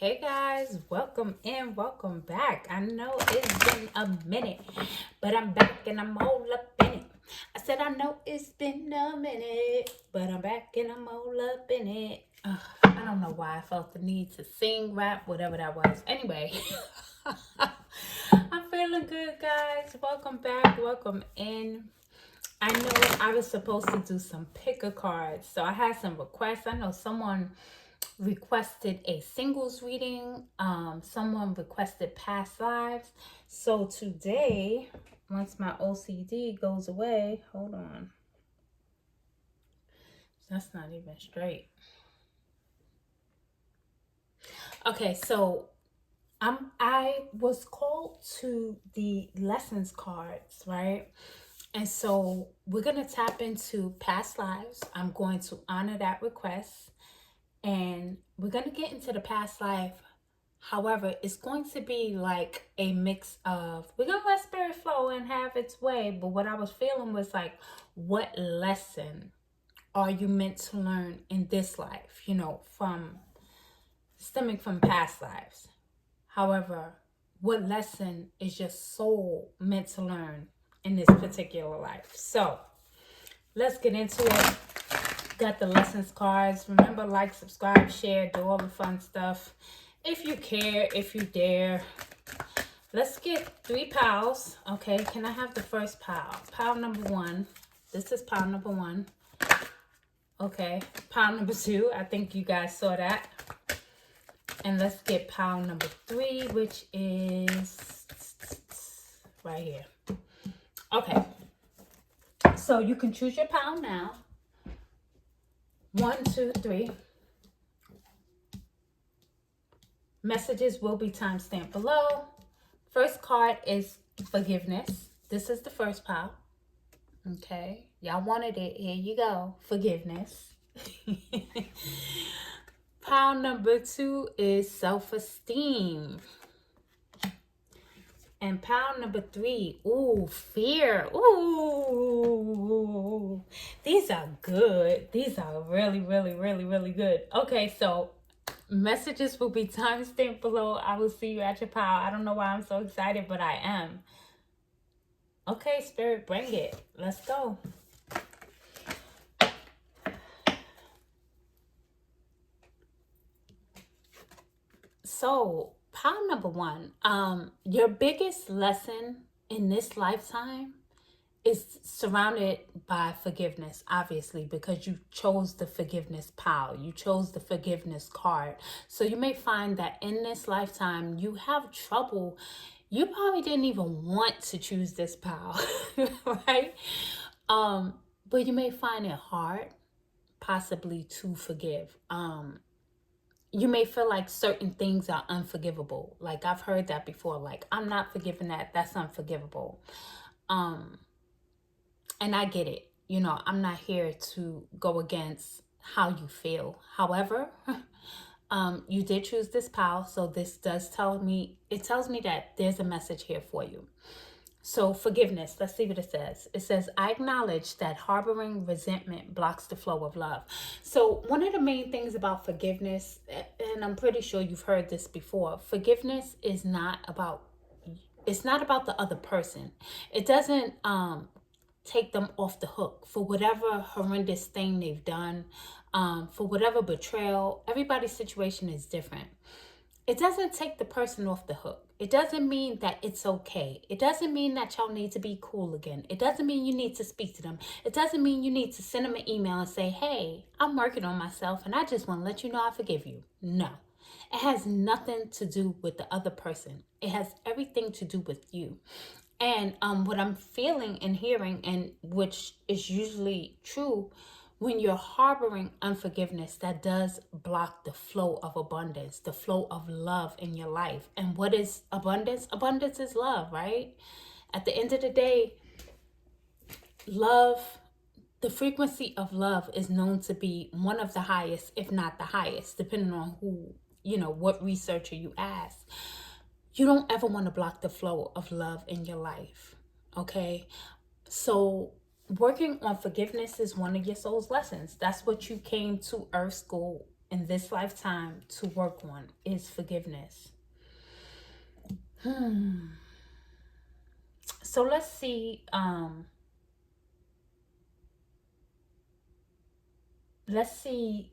Hey guys, welcome in, welcome back. I know it's been a minute, but I'm back and I'm all up in it. I said I know it's been a minute, but I'm back and I'm all up in it. I don't know why I felt the need to sing, rap, whatever that was. Anyway, I'm feeling good, guys. Welcome back, welcome in. I know I was supposed to do some picker cards, so I had some requests. I know someone requested a singles reading. Someone requested past lives. So today, once my OCD goes away, hold on. That's not even straight. Okay, so I was called to the lessons cards, right? And so we're gonna tap into past lives. I'm going to honor that request. And we're going to get into the past life. However, it's going to be like a mix of, we're going to let spirit flow and have its way. But what I was feeling was like, what lesson are you meant to learn in this life? You know, from stemming from past lives. However, what lesson is your soul meant to learn in this particular life? So let's get into it. Got the lessons cards. Remember, like, subscribe, share, do all the fun stuff. If you care, if you dare. Let's get 3 piles. Okay, can I have the first pile? Pile number 1. This is pile number 1. Okay, pile number 2. I think you guys saw that. And let's get pile number 3, which is right here. Okay, so you can choose your pile now. 1, 2, 3. Messages will be timestamped below. First card is forgiveness. This is the first pile. Okay. Y'all wanted it. Here you go. Forgiveness. Pile number 2 is self-esteem. And pile number 3, ooh, fear. Ooh, these are good. These are really, really, really, really good. Okay, so messages will be timestamped below. I will see you at your pile. I don't know why I'm so excited, but I am. Okay, Spirit, bring it. Let's go. So, pile number 1, your biggest lesson in this lifetime is surrounded by forgiveness, obviously, because you chose the forgiveness pile. You chose the forgiveness card. So you may find that in this lifetime, you have trouble. You probably didn't even want to choose this pile, right? But you may find it hard, possibly, to forgive. You may feel like certain things are unforgivable. Like, I've heard that before. Like, I'm not forgiving that. That's unforgivable. And I get it. You know, I'm not here to go against how you feel. However, you did choose this pile. So this does tell me, it tells me that there's a message here for you. So forgiveness, let's see what it says. It says, I acknowledge that harboring resentment blocks the flow of love. So one of the main things about forgiveness, and I'm pretty sure you've heard this before, forgiveness is not about, it's not about the other person. It doesn't take them off the hook for whatever horrendous thing they've done, for whatever betrayal. Everybody's situation is different. It doesn't take the person off the hook. It doesn't mean that it's okay. It doesn't mean that y'all need to be cool again. It doesn't mean you need to speak to them. It doesn't mean you need to send them an email and say, hey, I'm working on myself and I just want to let you know I forgive you. No, it has nothing to do with the other person. It has everything to do with you. And what I'm feeling and hearing, and which is usually true, when you're harboring unforgiveness, that does block the flow of abundance, the flow of love in your life. And what is abundance? Abundance is love, right? At the end of the day, love, the frequency of love is known to be one of the highest, if not the highest, depending on who, you know, what researcher you ask. You don't ever want to block the flow of love in your life, okay? So working on forgiveness is one of your soul's lessons. That's what you came to Earth School in this lifetime to work on is forgiveness. So let's see. Let's see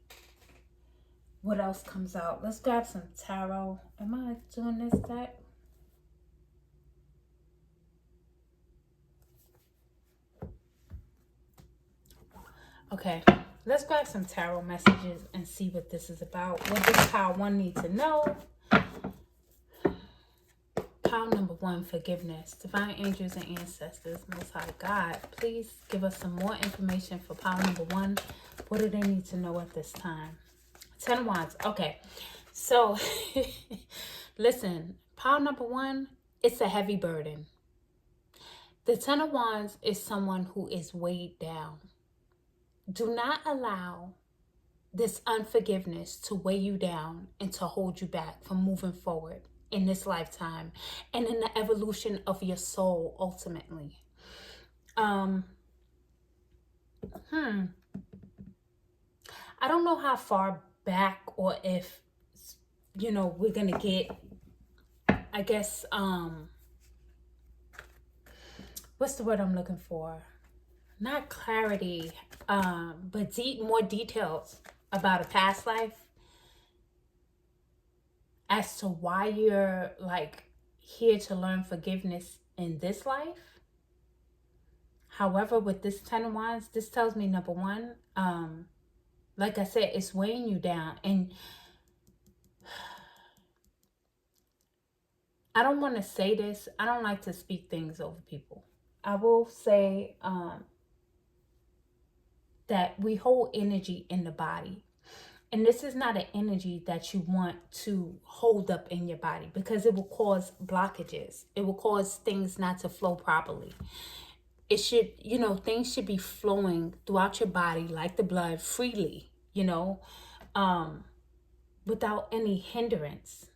what else comes out. Let's grab some tarot. Am I doing this deck? Okay, let's grab some tarot messages and see what this is about. What does pile 1 need to know? Pile number 1, forgiveness. Divine angels and ancestors, Most High God, please give us some more information for pile number 1. What do they need to know at this time? 10 of Wands. Okay, so listen, pile number 1, it's a heavy burden. The 10 of Wands is someone who is weighed down. Do not allow this unforgiveness to weigh you down and to hold you back from moving forward in this lifetime and in the evolution of your soul ultimately. I don't know how far back or if, you know, we're going to get, I guess, what's the word I'm looking for? Not clarity, but more details about a past life as to why you're like here to learn forgiveness in this life. However, with this 10 of Wands, this tells me number 1, like I said, it's weighing you down. And I don't want to say this. I don't like to speak things over people. I will say that we hold energy in the body. And this is not an energy that you want to hold up in your body because it will cause blockages. It will cause things not to flow properly. It should, you know, things should be flowing throughout your body like the blood freely, you know, without any hindrance.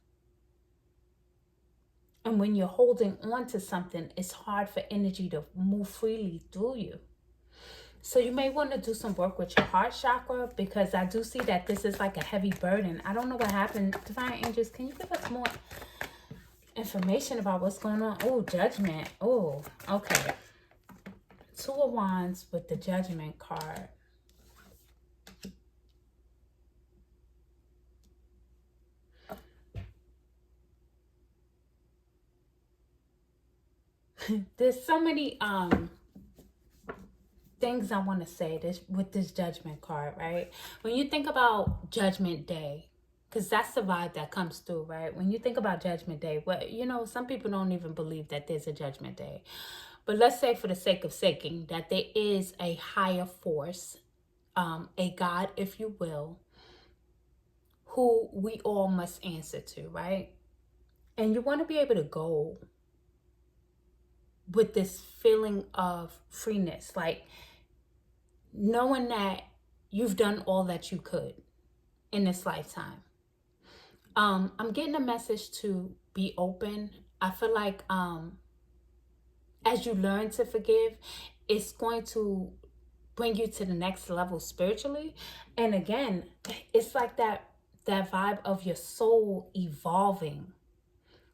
And when you're holding on to something, it's hard for energy to move freely through you. So you may want to do some work with your heart chakra because I do see that this is like a heavy burden. I don't know what happened. Divine angels, can you give us more information about what's going on? Oh, judgment. Oh, okay. 2 of Wands with the Judgment card. There's so many things I want to say this with this Judgment card, right? When you think about Judgment Day, because that's the vibe that comes through, right? When you think about Judgment Day, well, you know, some people don't even believe that there's a Judgment Day. But let's say for the sake of saying that there is a higher force, a God, if you will, who we all must answer to, right? And you want to be able to go with this feeling of freeness, like knowing that you've done all that you could in this lifetime. I'm getting a message to be open. I feel like as you learn to forgive, it's going to bring you to the next level spiritually. And again, it's like that vibe of your soul evolving.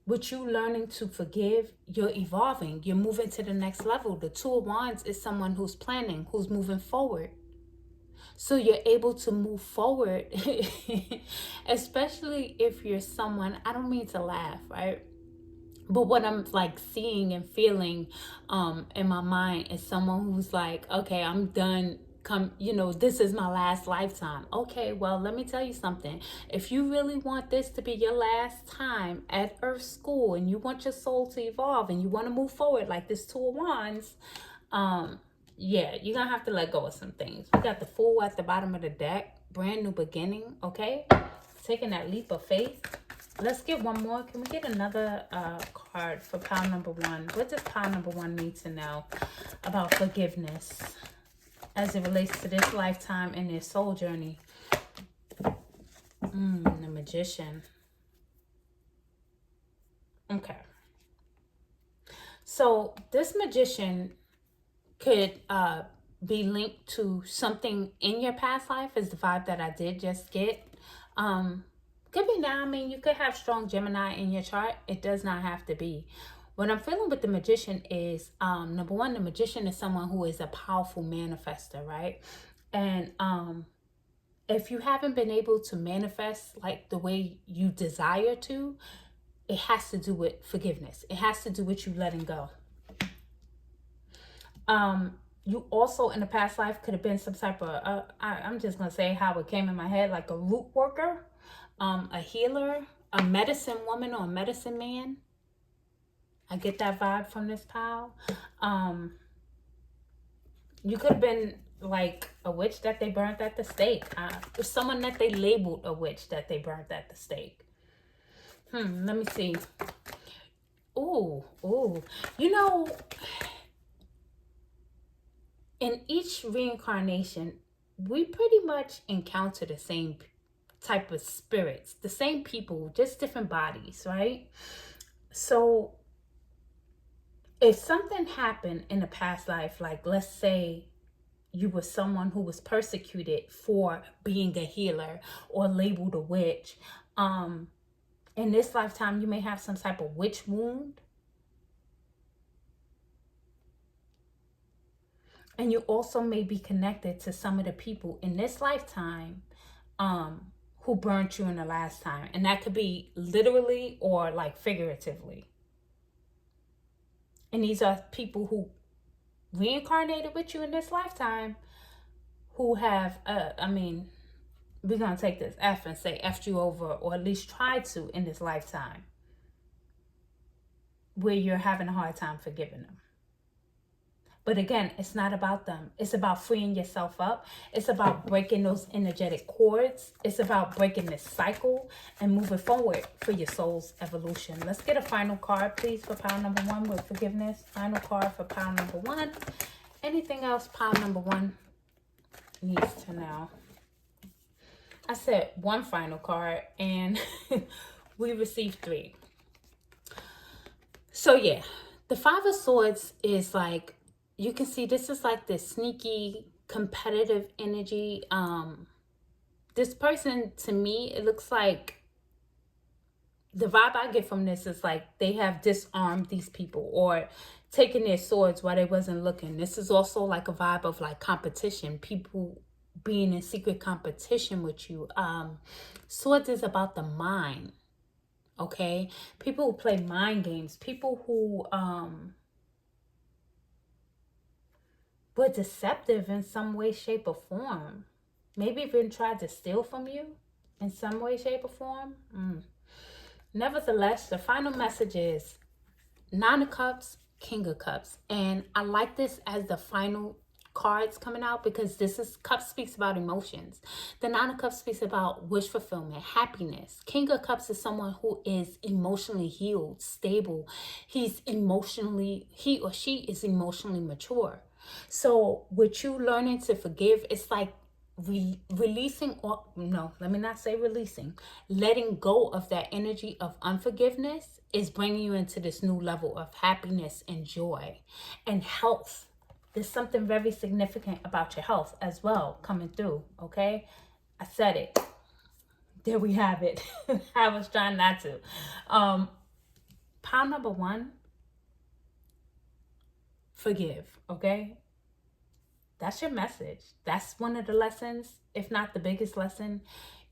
With you learning to forgive, you're evolving. You're moving to the next level. The 2 of Wands is someone who's planning, who's moving forward. So you're able to move forward, especially if you're someone, I don't mean to laugh, right? But what I'm like seeing and feeling in my mind is someone who's like, okay, I'm done. You know, this is my last lifetime. Okay, well, let me tell you something. If you really want this to be your last time at Earth School and you want your soul to evolve and you want to move forward like this 2 of Wands, yeah, you're going to have to let go of some things. We got the Fool at the bottom of the deck. Brand new beginning, okay? Taking that leap of faith. Let's get one more. Can we get another card for pile number 1? What does pile number 1 need to know about forgiveness as it relates to this lifetime and their soul journey? The Magician. Okay. So this Magician could be linked to something in your past life is the vibe that I did just get. Could be now. I mean, you could have strong Gemini in your chart. It does not have to be. What I'm feeling with the Magician is, number one, the Magician is someone who is a powerful manifester, right? And if you haven't been able to manifest like the way you desire to, it has to do with forgiveness. It has to do with you letting go. You also in the past life could have been some type of, I'm just going to say how it came in my head, like a root worker, a healer, a medicine woman or a medicine man. I get that vibe from this pile. You could have been like a witch that they burnt at the stake. Someone that they labeled a witch that they burnt at the stake. Let me see. Ooh. You know, in each reincarnation, we pretty much encounter the same type of spirits, the same people, just different bodies, right? So if something happened in a past life, like let's say you were someone who was persecuted for being a healer or labeled a witch, in this lifetime you may have some type of witch wound. And you also may be connected to some of the people in this lifetime who burnt you in the last time. And that could be literally or like figuratively. And these are people who reincarnated with you in this lifetime who have, we're going to take this F and say F'd you over, or at least tried to in this lifetime, where you're having a hard time forgiving them. But again, it's not about them. It's about freeing yourself up. It's about breaking those energetic cords. It's about breaking this cycle and moving forward for your soul's evolution. Let's get a final card, please, for pile number one with forgiveness. Final card for pile number one. Anything else pile number one needs to know? I said one final card and we received three. So yeah, the Five of Swords is like, you can see this is like this sneaky competitive energy. This person, to me, it looks like, the vibe I get from this is like they have disarmed these people or taken their swords while they wasn't looking. This is also like a vibe of like competition, people being in secret competition with you. Swords is about the mind, okay? People who play mind games, people who were deceptive in some way, shape, or form. Maybe even tried to steal from you in some way, shape, or form. Nevertheless, the final message is Nine of Cups, King of Cups. And I like this as the final cards coming out because Cups speaks about emotions. The Nine of Cups speaks about wish fulfillment, happiness. King of Cups is someone who is emotionally healed, stable. He or she is emotionally mature. So with you learning to forgive, it's like releasing, or no, let me not say releasing, letting go of that energy of unforgiveness is bringing you into this new level of happiness and joy and health. There's something very significant about your health as well coming through, okay? I said it. There we have it. I was trying not to. Pile number one, forgive, okay? That's your message. That's one of the lessons, if not the biggest lesson,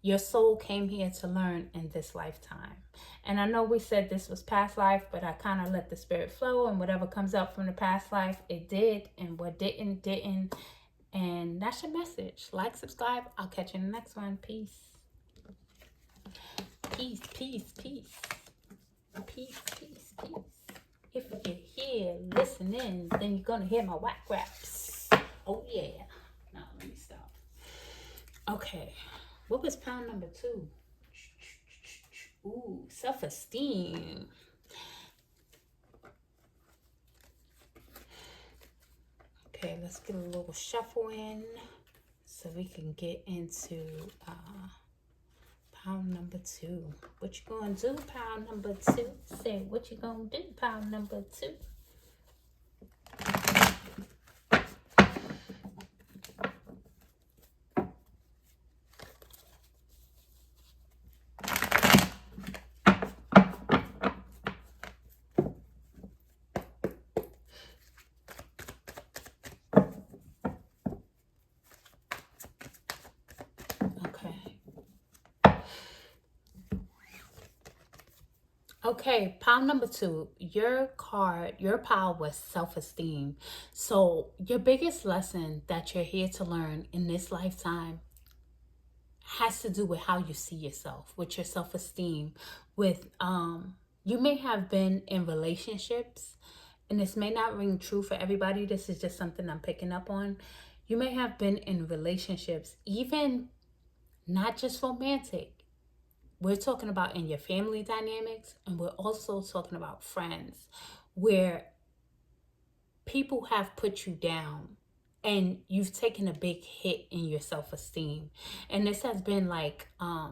your soul came here to learn in this lifetime. And I know we said this was past life, but I kind of let the spirit flow, and whatever comes up from the past life, it did, and what didn't. And that's your message. Like, subscribe. I'll catch you in the next one. Peace. Peace, peace, peace. Peace, peace, peace. If you're here listening, then you're going to hear my whack raps. Oh, yeah. Now, let me stop. Okay. What was pound number two? Ooh, self-esteem. Okay, let's get a little shuffle in so we can get into pound number two. What you gonna do, pound number two? Say what you gonna do, pound number two? Okay, pile number two, your card, your pile was self-esteem. So your biggest lesson that you're here to learn in this lifetime has to do with how you see yourself, with your self-esteem, with you may have been in relationships, and this may not ring true for everybody. This is just something I'm picking up on. You may have been in relationships, even not just romantic. We're talking about in your family dynamics, and we're also talking about friends, where people have put you down and you've taken a big hit in your self-esteem. And this has been like a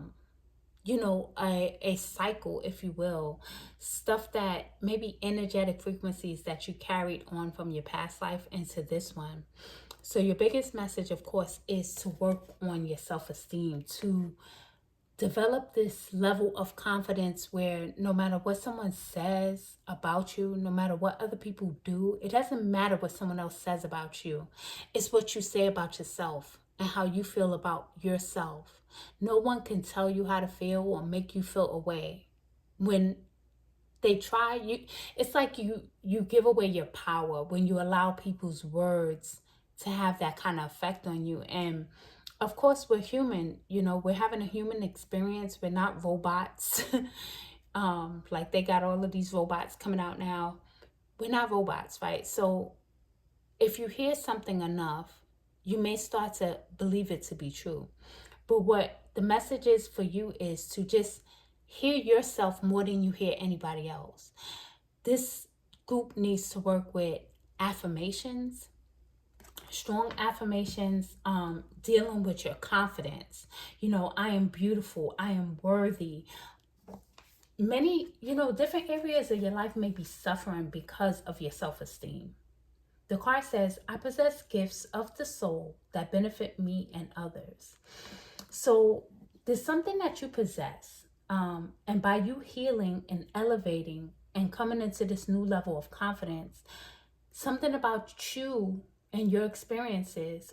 cycle, if you will, stuff that maybe energetic frequencies that you carried on from your past life into this one. So your biggest message, of course, is to work on your self-esteem, to develop this level of confidence where no matter what someone says about you, no matter what other people do, it doesn't matter what someone else says about you. It's what you say about yourself and how you feel about yourself. No one can tell you how to feel or make you feel a way. When they try, it's like you give away your power when you allow people's words to have that kind of effect on you. And of course, we're human, we're having a human experience. We're not robots. Like they got all of these robots coming out now. We're not robots, right? So if you hear something enough, you may start to believe it to be true. But what the message is for you is to just hear yourself more than you hear anybody else. This group needs to work with affirmations, strong affirmations, dealing with your confidence. I am beautiful, I am worthy. Many, different areas of your life may be suffering because of your self-esteem. The card says, I possess gifts of the soul that benefit me and others. So there's something that you possess. And by you healing and elevating and coming into this new level of confidence, something about you and your experiences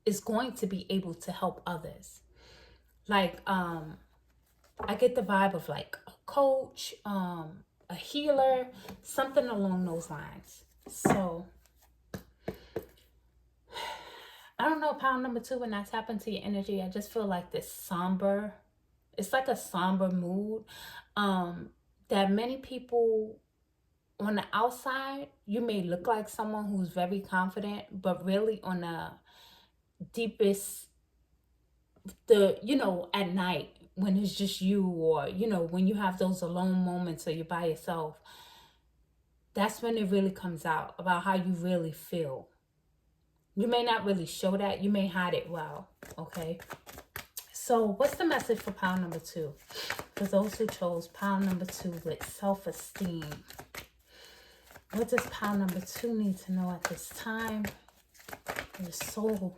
is going to be able to help others. Like, I get the vibe of like a coach, a healer, something along those lines. So I don't know, pile number two, when I tap into your energy, I just feel like this somber, it's like a somber mood, that many people on the outside, you may look like someone who's very confident, but really on the deepest, at night when it's just you, or, when you have those alone moments or you're by yourself, that's when it really comes out about how you really feel. You may not really show that. You may hide it well, okay? So what's the message for pile number two? For those who chose pile number two with self-esteem. What does pile number two need to know at this time? The soul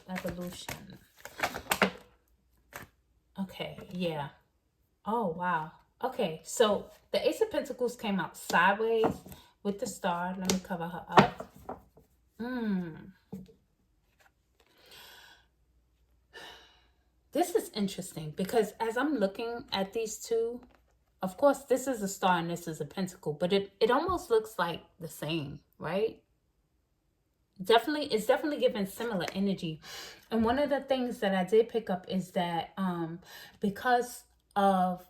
evolution. Okay, yeah. Oh, wow. Okay, so the Ace of Pentacles came out sideways with the star. Let me cover her up. This is interesting because as I'm looking at these two, of course, this is a star and this is a pentacle, but it almost looks like the same, right? It's definitely giving similar energy. And one of the things that I did pick up is that because of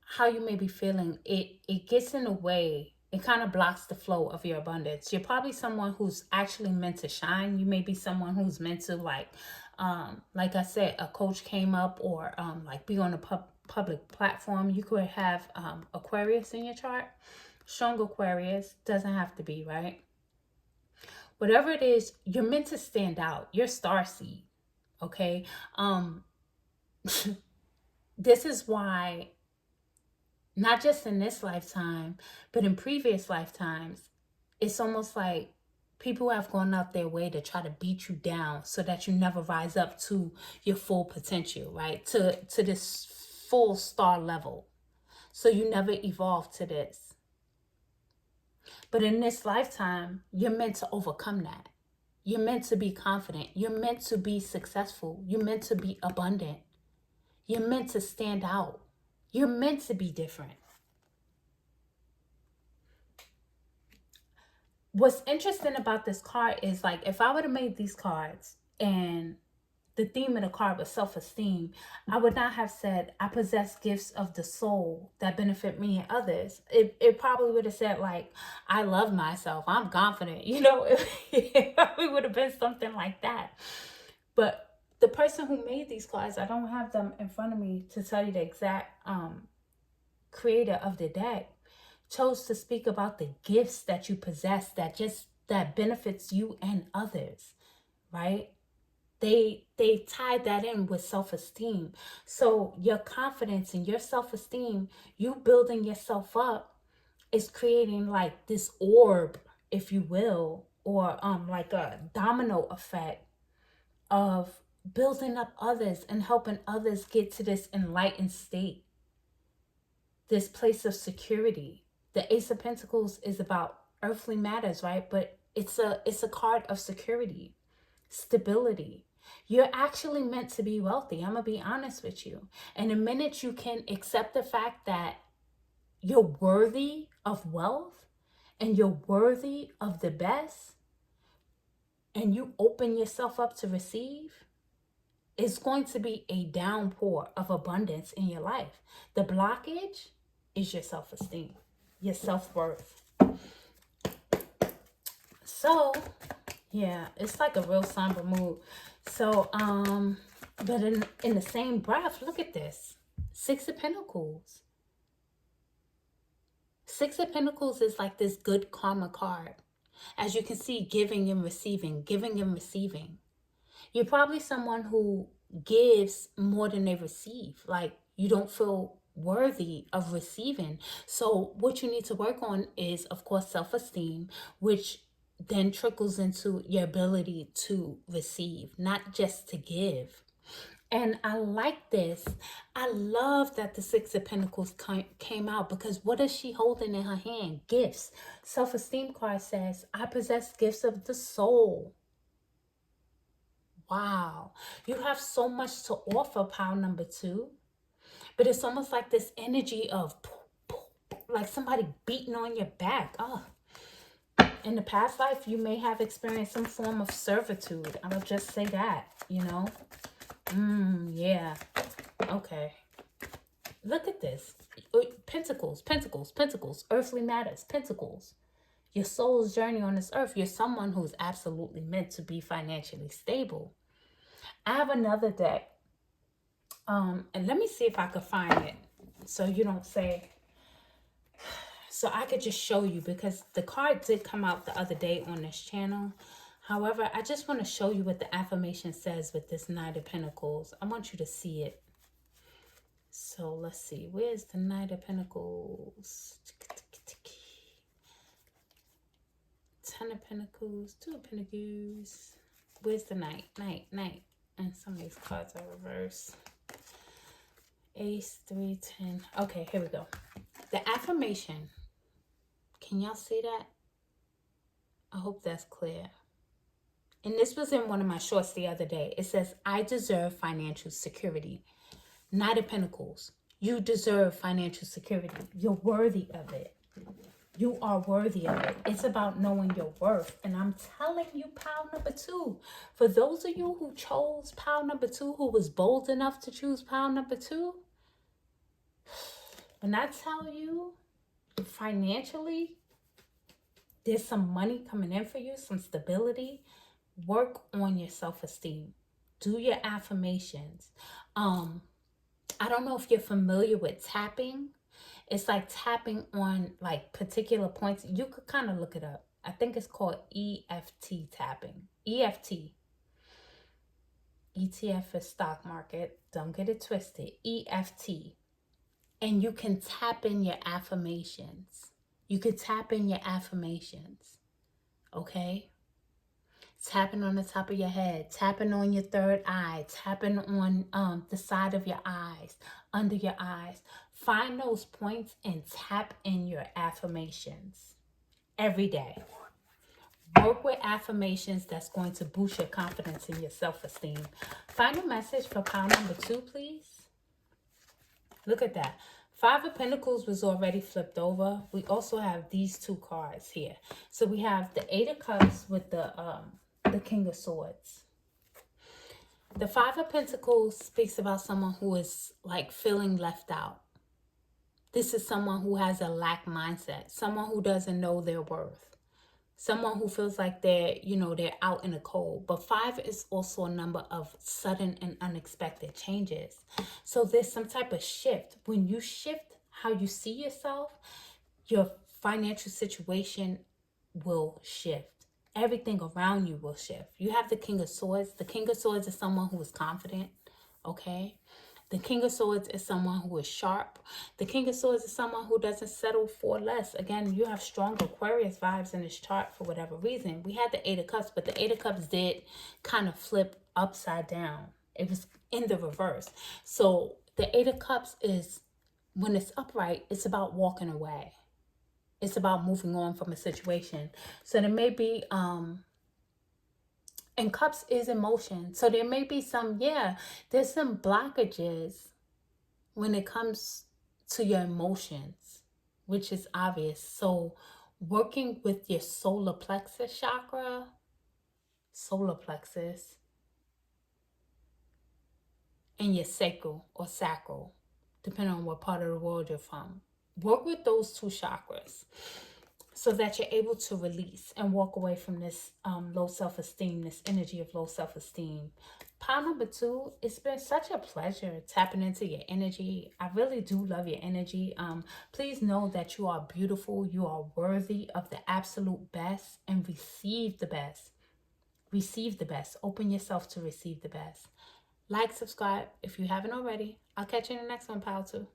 how you may be feeling, it gets in the way. It kind of blocks the flow of your abundance. You're probably someone who's actually meant to shine. You may be someone who's meant to like I said, a coach came up, or like be on a public platform. You could have Aquarius in your chart. Strong Aquarius, doesn't have to be, right? Whatever it is, you're meant to stand out. You're starseed, okay? This is why, not just in this lifetime, but in previous lifetimes, it's almost like people have gone out their way to try to beat you down so that you never rise up to your full potential, right? To this full star level. So you never evolve to this. But in this lifetime, you're meant to overcome that. You're meant to be confident. You're meant to be successful. You're meant to be abundant. You're meant to stand out. You're meant to be different. what's interesting about this card is, like, if I would have made these cards and the theme of the card was self-esteem, I would not have said, I possess gifts of the soul that benefit me and others. It probably would have said, like, I love myself, I'm confident, you know. It probably would have been something like that. But the person who made these cards, I don't have them in front of me to tell you the exact creator of the deck, chose to speak about the gifts that you possess that benefits you and others, right? They tied that in with self-esteem. So your confidence and your self-esteem, you building yourself up, is creating like this orb, if you will, or like a domino effect of building up others and helping others get to this enlightened state, this place of security. The Ace of Pentacles is about earthly matters, right? But it's a card of security, stability. You're actually meant to be wealthy. I'm gonna be honest with you. And the minute you can accept the fact that you're worthy of wealth and you're worthy of the best, and you open yourself up to receive, it's going to be a downpour of abundance in your life. The blockage is your self-esteem, your self-worth. So yeah, it's like a real somber mood. So but in the same breath, look at this. Six of Pentacles. Six of Pentacles is like this good karma card. As you can see, giving and receiving, giving and receiving. You're probably someone who gives more than they receive. Like, you don't feel worthy of receiving. So what you need to work on is, of course, self-esteem, which then trickles into your ability to receive, not just to give. And I like this. I love that the Six of Pentacles came out, because what is she holding in her hand? Gifts. Self-esteem card says, I possess gifts of the soul. Wow. You have so much to offer, pile number 2. But it's almost like this energy of like somebody beating on your back. Oh. In the past life, you may have experienced some form of servitude. I'll just say that, you know. Yeah. Okay. Look at this. Pentacles, pentacles, pentacles. Earthly matters, pentacles. Your soul's journey on this earth. You're someone who's absolutely meant to be financially stable. I have another deck. And let me see if I could find it, so you don't say, so I could just show you, because the card did come out the other day on this channel. However, I just want to show you what the affirmation says with this Knight of Pentacles. I want you to see it. So let's see. Where's the Knight of Pentacles? 10 of Pentacles, 2 of Pentacles. Where's the Knight? Knight. And some of these cards are reversed. Ace, 3, 10. Okay, here we go. The affirmation. Can y'all see that? I hope that's clear. And this was in one of my shorts the other day. It says, I deserve financial security. Knight of Pentacles. You deserve financial security. You're worthy of it. You are worthy of it. It's about knowing your worth. And I'm telling you, pile number 2, for those of you who chose pile number 2, who was bold enough to choose pile number 2, when I tell you financially, there's some money coming in for you, some stability. Work on your self-esteem. Do your affirmations. I don't know if you're familiar with tapping. It's like tapping on like particular points. You could kind of look it up. I think it's called EFT tapping. EFT. ETF is stock market. Don't get it twisted. EFT. And you can tap in your affirmations. You could tap in your affirmations. Okay? Tapping on the top of your head, tapping on your third eye, tapping on the side of your eyes, under your eyes. Find those points and tap in your affirmations every day. Work with affirmations that's going to boost your confidence and your self-esteem. Final message for pile number 2, please. Look at that. Five of Pentacles was already flipped over. We also have these two cards here. So we have the Eight of Cups with the King of Swords. The Five of Pentacles speaks about someone who is like feeling left out. This is someone who has a lack mindset, someone who doesn't know their worth, someone who feels like they're, they're out in the cold. But five is also a number of sudden and unexpected changes. So there's some type of shift. When you shift how you see yourself, your financial situation will shift. Everything around you will shift. You have the King of Swords. The King of Swords is someone who is confident, okay? The King of Swords is someone who is sharp. The King of Swords is someone who doesn't settle for less. Again, you have strong Aquarius vibes in this chart for whatever reason. We had the Eight of Cups, but the Eight of Cups did kind of flip upside down. It was in the reverse. So the Eight of Cups is, when it's upright, it's about walking away. It's about moving on from a situation. So there may be, and cups is emotion. So there may be some, there's some blockages when it comes to your emotions, which is obvious. So working with your solar plexus chakra, and your sacral or sacral, depending on what part of the world you're from. Work with those two chakras so that you're able to release and walk away from this low self-esteem, this energy of low self-esteem. Pile number 2, it's been such a pleasure tapping into your energy. I really do love your energy. Please know that you are beautiful. You are worthy of the absolute best, and receive the best. Receive the best. Open yourself to receive the best. Like, subscribe if you haven't already. I'll catch you in the next one, Pile 2.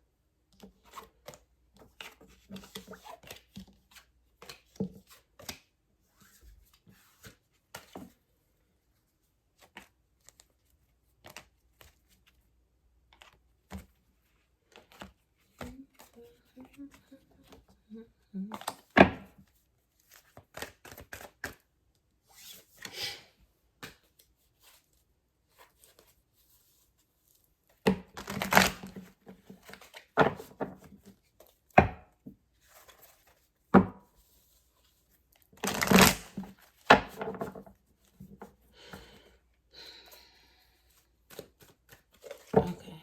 Okay,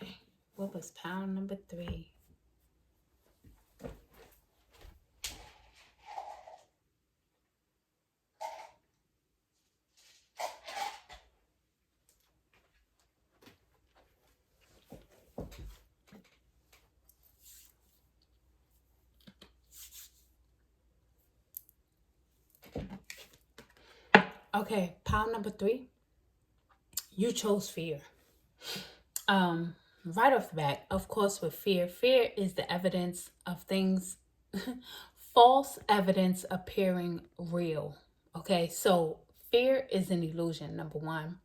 what was pile number 3? Okay, pile number 3, you chose fear. Right off the bat, of course, with fear is the evidence of things, false evidence appearing real. Okay, so fear is an illusion, number 1.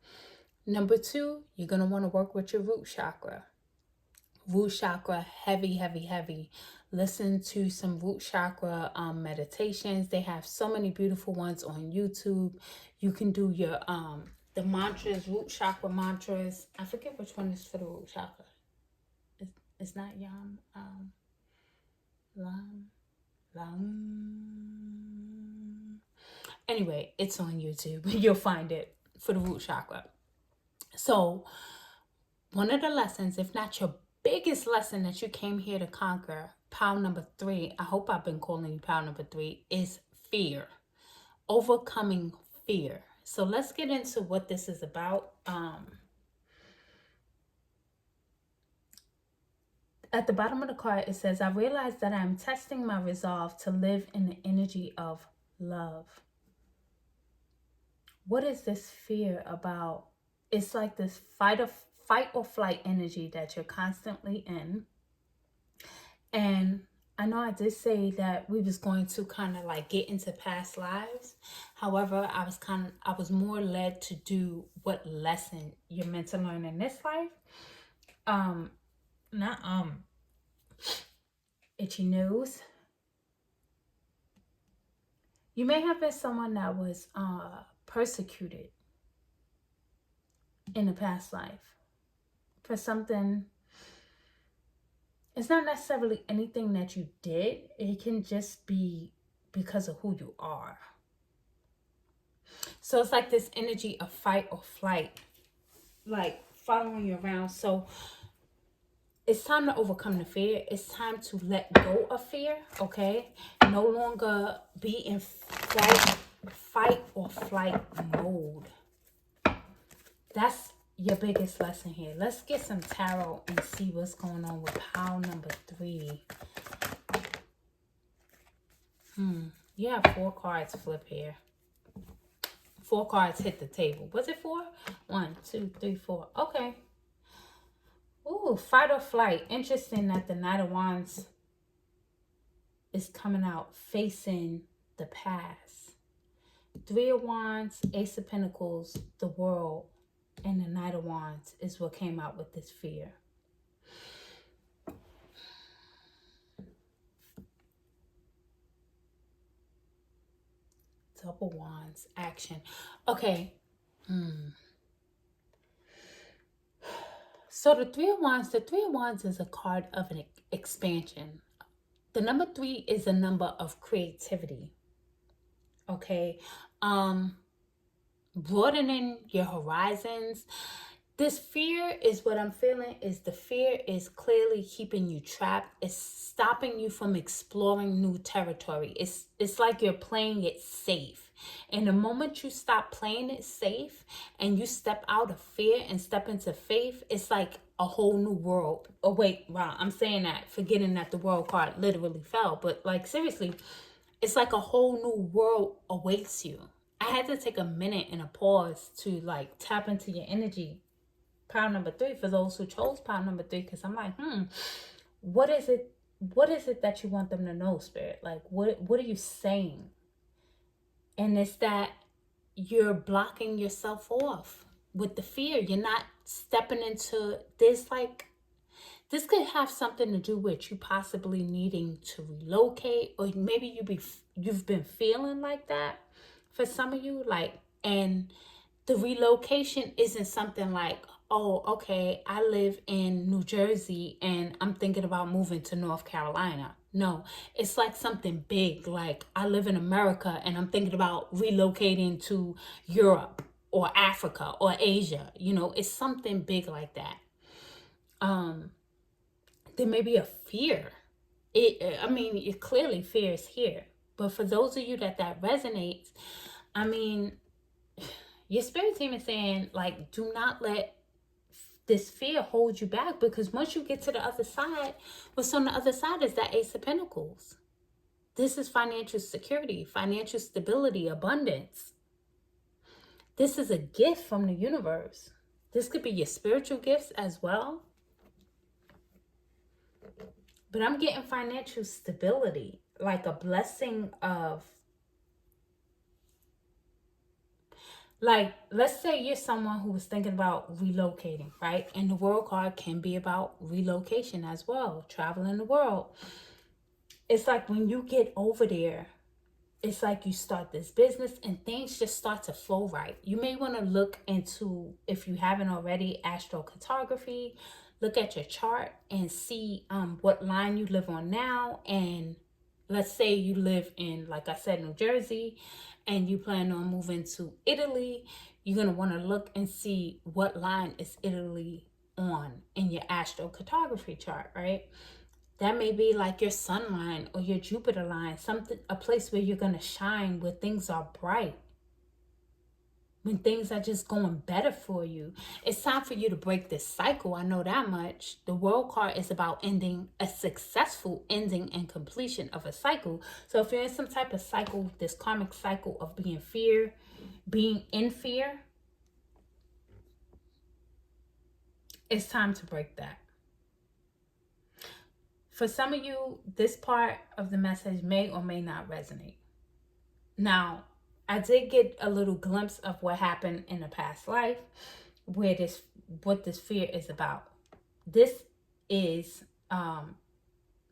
Number 2, you're going to want to work with your root chakra. Root chakra, heavy, heavy, heavy. Listen to some root chakra meditations. They have so many beautiful ones on YouTube. You can do your the mantras, root chakra mantras. I forget which one is for the root chakra. It's not yam, lam. Anyway, it's on YouTube. You'll find it for the root chakra. So one of the lessons, if not your biggest lesson that you came here to conquer, pile number 3, I hope I've been calling you pile number 3, is fear. Overcoming fear. So let's get into what this is about. At the bottom of the card, it says, I realize that I'm testing my resolve to live in the energy of love. What is this fear about? It's like this fight or flight energy that you're constantly in. And I know I did say that we was going to kind of like get into past lives. However, I was more led to do what lesson you're meant to learn in this life. Itchy nose. You may have been someone that was persecuted in a past life for something It's not necessarily anything that you did. It can just be because of who you are. So it's like this energy of fight or flight, like following you around. So it's time to overcome the fear. It's time to let go of fear, okay? No longer be in fight or flight mode. That's your biggest lesson here. Let's get some tarot and see what's going on with pile number 3. You have 4 cards flip here. 4 cards hit the table. Was it 4? 1, 2, 3, 4. Okay. Ooh, fight or flight. Interesting that the Knight of Wands is coming out facing the past. 3 of Wands, Ace of Pentacles, the World, and the Knight of Wands is what came out with this fear. Double Wands, action. Okay. So the 3 of Wands is a card of an expansion. The number 3 is a number of creativity. Okay. Broadening your horizons. This fear is what I'm feeling is the fear is clearly keeping you trapped. It's stopping you from exploring new territory. It's like you're playing it safe. And the moment you stop playing it safe and you step out of fear and step into faith, it's like a whole new world. Oh, wait, wow, I'm saying that, forgetting that the world card literally fell. But like, seriously, it's like a whole new world awaits you. I had to take a minute and a pause to like tap into your energy. Pile number 3 for those who chose pile number 3, because I'm like, what is it that you want them to know, Spirit? Like, what are you saying? And it's that you're blocking yourself off with the fear. You're not stepping into this. Like, this could have something to do with you possibly needing to relocate, or maybe you've been feeling like that for some of you, like, and the relocation isn't something like, oh, okay, I live in New Jersey and I'm thinking about moving to North Carolina. No, it's like something big, like I live in America and I'm thinking about relocating to Europe or Africa or Asia. You know, it's something big like that. There may be a fear. It clearly fear is here. But for those of you that resonates, I mean, your spirit team is saying, like, do not let this fear hold you back, because once you get to the other side, what's on the other side is that Ace of Pentacles. This is financial security, financial stability, abundance. This is a gift from the universe. This could be your spiritual gifts as well. But I'm getting financial stability, like a blessing of, like, let's say you're someone who was thinking about relocating, right? And the world card can be about relocation as well, traveling the world. It's like when you get over there, it's like you start this business and things just start to flow right. You may want to look into, if you haven't already, astrocartography. Look at your chart and see what line you live on now. And let's say you live in, like I said, New Jersey, and you plan on moving to Italy. You're going to want to look and see what line is Italy on in your astrocartography chart, right? That may be like your sun line or your Jupiter line, something, a place where you're going to shine, where things are bright, when things are just going better for you. It's time for you to break this cycle. I know that much. The world card is about ending, a successful ending and completion of a cycle. So if you're in some type of cycle, this karmic cycle of being in fear, it's time to break that. For some of you, this part of the message may or may not resonate. Now, I did get a little glimpse of what happened in a past life, what this fear is about. This is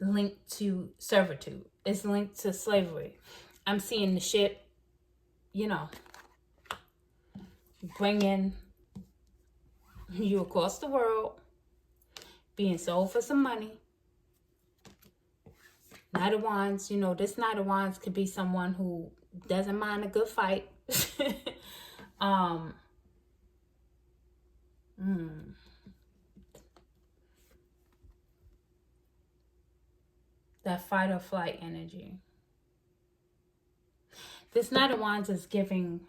linked to servitude. It's linked to slavery. I'm seeing the ship, bringing you across the world, being sold for some money, Knight of Wands, you know, this Knight of Wands could be someone who doesn't mind a good fight. um, that fight or flight energy. This Knight of Wands is giving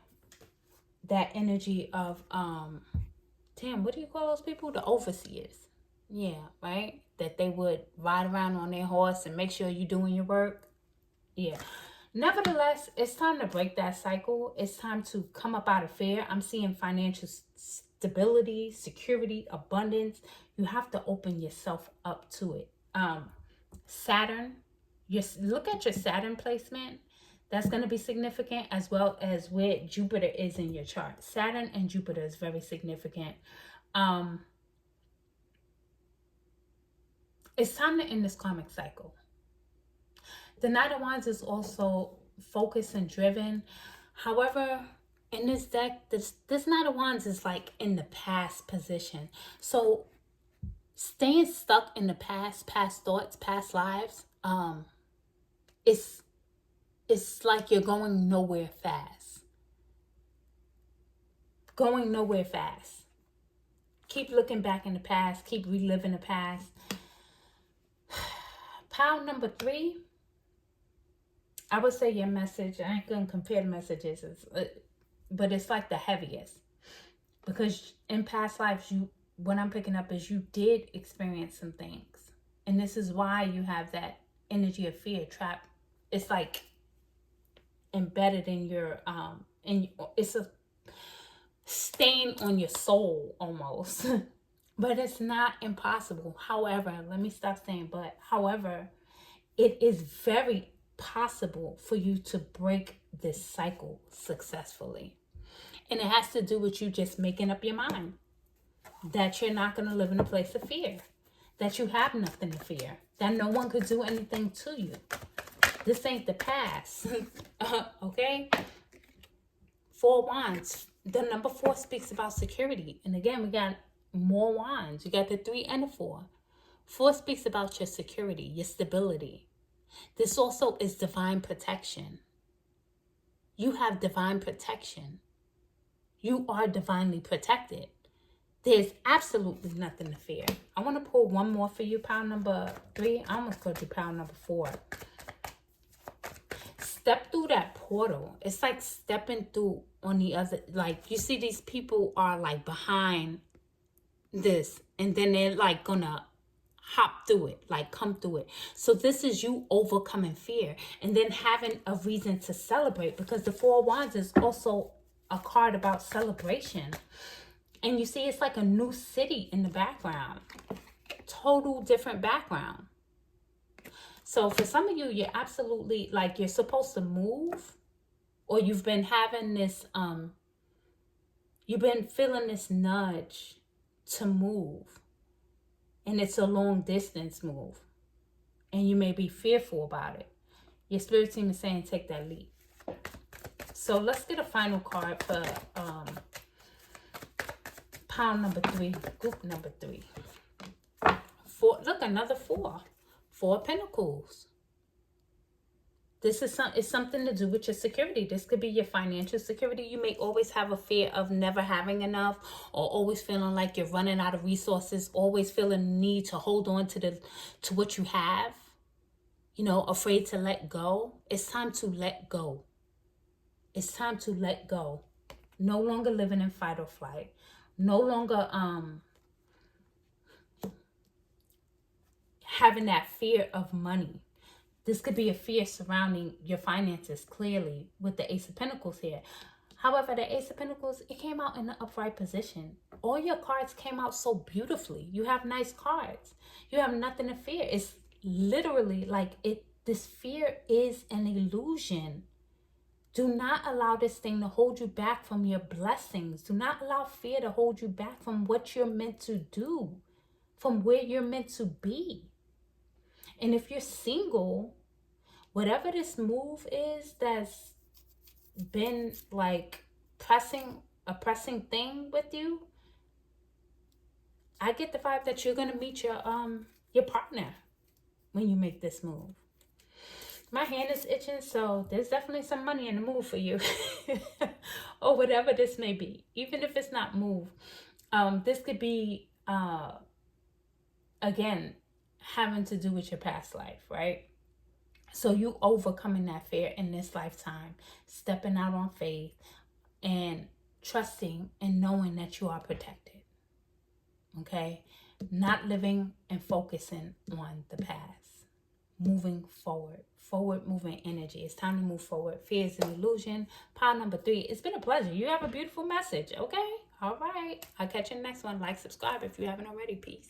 that energy of, damn, what do you call those people? The overseers. Yeah, right? That they would ride around on their horse and make sure you're doing your work. Yeah. Nevertheless, it's time to break that cycle. It's time to come up out of fear. I'm seeing financial stability, security, abundance. You have to open yourself up to it. Saturn, look at your Saturn placement. That's going to be significant, as well as where Jupiter is in your chart. Saturn and Jupiter is very significant. It's time to end this karmic cycle. The Knight of Wands is also focused and driven. However, in this deck, this Knight of Wands is like in the past position. So staying stuck in the past thoughts, past lives, it's like you're going nowhere fast. Going nowhere fast. Keep looking back in the past. Keep reliving the past. Pile number 3. I would say your message, I ain't going to compare the messages, but it's like the heaviest. Because in past lives, what I'm picking up is you did experience some things. And this is why you have that energy of fear trapped. It's like embedded in your, it's a stain on your soul almost. But it's not impossible. However, let me stop saying but. However, it is very possible for you to break this cycle successfully. And it has to do with you just making up your mind that you're not going to live in a place of fear, that you have nothing to fear, that no one could do anything to you. This ain't the past. Okay? 4 wands. The number 4 speaks about security. And again, we got more wands. You got the 3 and the 4. 4 speaks about your security, your stability. This also is divine protection. You have divine protection. You are divinely protected. There's absolutely nothing to fear. I want to pull one more for you, pile number 3. I almost called you pile number 4. Step through that portal. It's like stepping through on the other, like you see these people are like behind this and then they're like gonna hop through it, like come through it. So this is you overcoming fear and then having a reason to celebrate, because the 4 wands is also a card about celebration. And you see it's like a new city in the background, total different background. So for some of you, you're absolutely like you're supposed to move, or you've been having this you've been feeling this nudge to move, and it's a long distance move, and you may be fearful about it. Your spirit team is saying take that leap. So let's get a final card for pile number 3, group number 3. 4, look, another 4. 4 of Pentacles. This is it's something to do with your security. This could be your financial security. You may always have a fear of never having enough, or always feeling like you're running out of resources, always feeling the need to hold on to what you have. You know, afraid to let go. It's time to let go. It's time to let go. No longer living in fight or flight. No longer having that fear of money. This could be a fear surrounding your finances, clearly, with the Ace of Pentacles here. However, the Ace of Pentacles, it came out in the upright position. All your cards came out so beautifully. You have nice cards. You have nothing to fear. It's literally like this fear is an illusion. Do not allow this thing to hold you back from your blessings. Do not allow fear to hold you back from what you're meant to do, from where you're meant to be. And if you're single, whatever this move is that's been like a pressing thing with you, I get the vibe that you're going to meet your partner when you make this move. My hand is itching, so there's definitely some money in the move for you. Or whatever this may be. Even if it's not move. This could be again having to do with your past life, right? So you overcoming that fear in this lifetime, stepping out on faith and trusting and knowing that you are protected. Okay? Not living and focusing on the past. Moving forward. Forward moving energy. It's time to move forward. Fear is an illusion. Pile number 3. It's been a pleasure. You have a beautiful message. Okay? All right. I'll catch you in the next one. Like, subscribe if you haven't already. Peace.